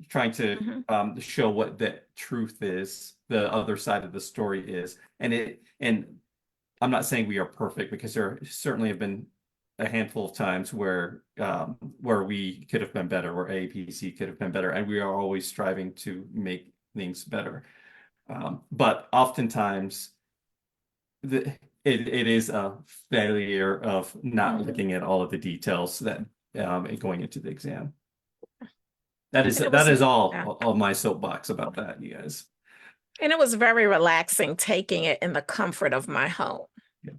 trying to show what the truth is, the other side of the story is. And I'm not saying we are perfect, because there certainly have been a handful of times where we could have been better, where AAPC could have been better, and we are always striving to make things better. But oftentimes it is a failure of not looking at all of the details that going into the exam. That is all of my soapbox about that, you guys. And it was very relaxing taking it in the comfort of my home. Yeah.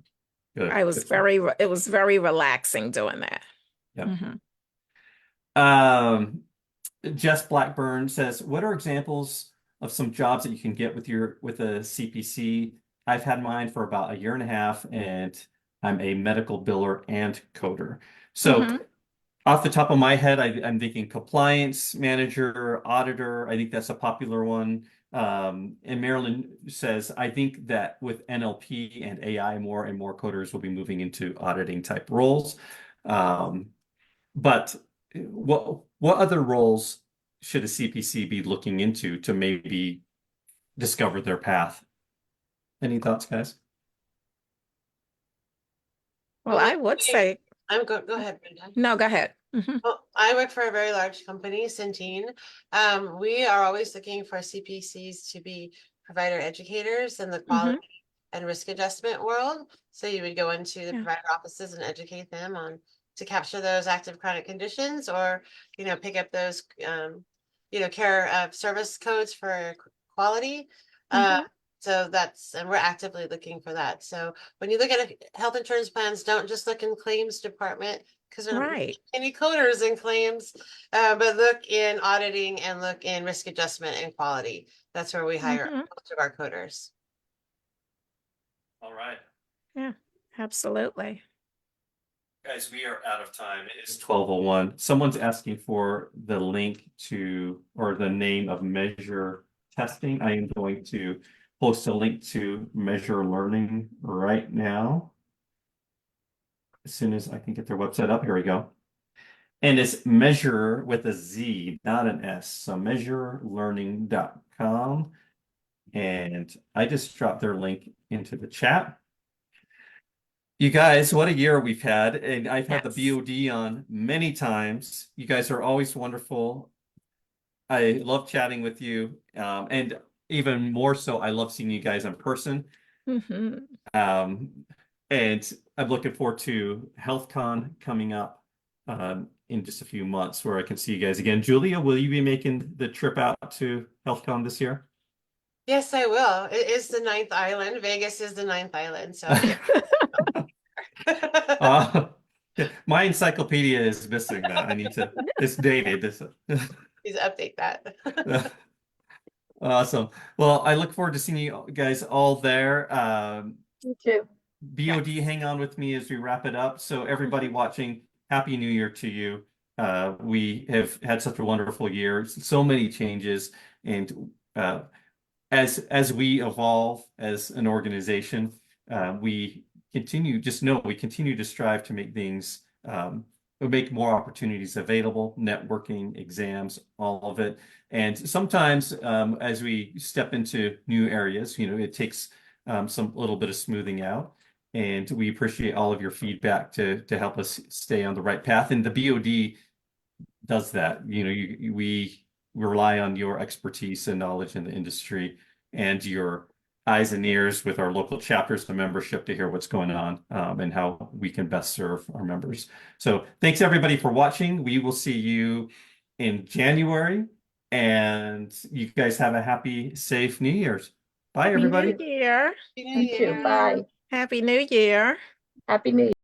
Good. It was very relaxing doing that. Yeah. Jess Blackburn says, what are examples of some jobs that you can get with a CPC? I've had mine for about 1.5 years, and I'm a medical biller and coder. So off the top of my head, I'm thinking compliance manager, auditor. I think that's a popular one. And Marilyn says, I think that with NLP and AI, more and more coders will be moving into auditing type roles. But what other roles should a CPC be looking into to maybe discover their path? Any thoughts, guys? Well, I would say. Go ahead, Brenda. No, go ahead. Well, I work for a very large company, Centene. We are always looking for CPCs to be provider educators in the quality and risk adjustment world. So you would go into the provider offices and educate them on to capture those active chronic conditions, or pick up those care service codes for quality. So and we're actively looking for that. So when you look at health insurance plans, don't just look in claims department because there aren't Right. any coders in claims, but look in auditing and look in risk adjustment and quality. That's where we hire most of our coders. All right. Yeah, absolutely. Guys, we are out of time. It is 12:01. Someone's asking for the link to, or the name of Measure Testing. I am going to post a link to Measure Learning right now. As soon as I can get their website up, here we go. And it's Measure with a Z, not an S. So measurelearning.com. And I just dropped their link into the chat. You guys, what a year we've had. And I've had the BOD on many times. You guys are always wonderful. I love chatting with you. And even more so, I love seeing you guys in person. And I'm looking forward to HealthCon coming up in just a few months where I can see you guys again. Julia, will you be making the trip out to HealthCon this year? Yes, I will. It is the 9th island. Vegas is the 9th island. So my encyclopedia is missing that. I need to, it's dated. please update that. Awesome. Well, I look forward to seeing you guys all there. You too. BOD, hang on with me as we wrap it up. So everybody watching, Happy New Year to you. We have had such a wonderful year, so many changes, and as we evolve as an organization, we continue to strive to make things make more opportunities available, networking, exams, all of it. And sometimes as we step into new areas, it takes some little bit of smoothing out. And we appreciate all of your feedback to help us stay on the right path. And the BOD does that. We rely on your expertise and knowledge in the industry and your eyes and ears with our local chapters and membership to hear what's going on and how we can best serve our members. So thanks everybody for watching. We will see you in January, and you guys have a happy, safe New Year's. Bye, everybody. New Year. You too. Bye. Happy New Year. Happy New Year.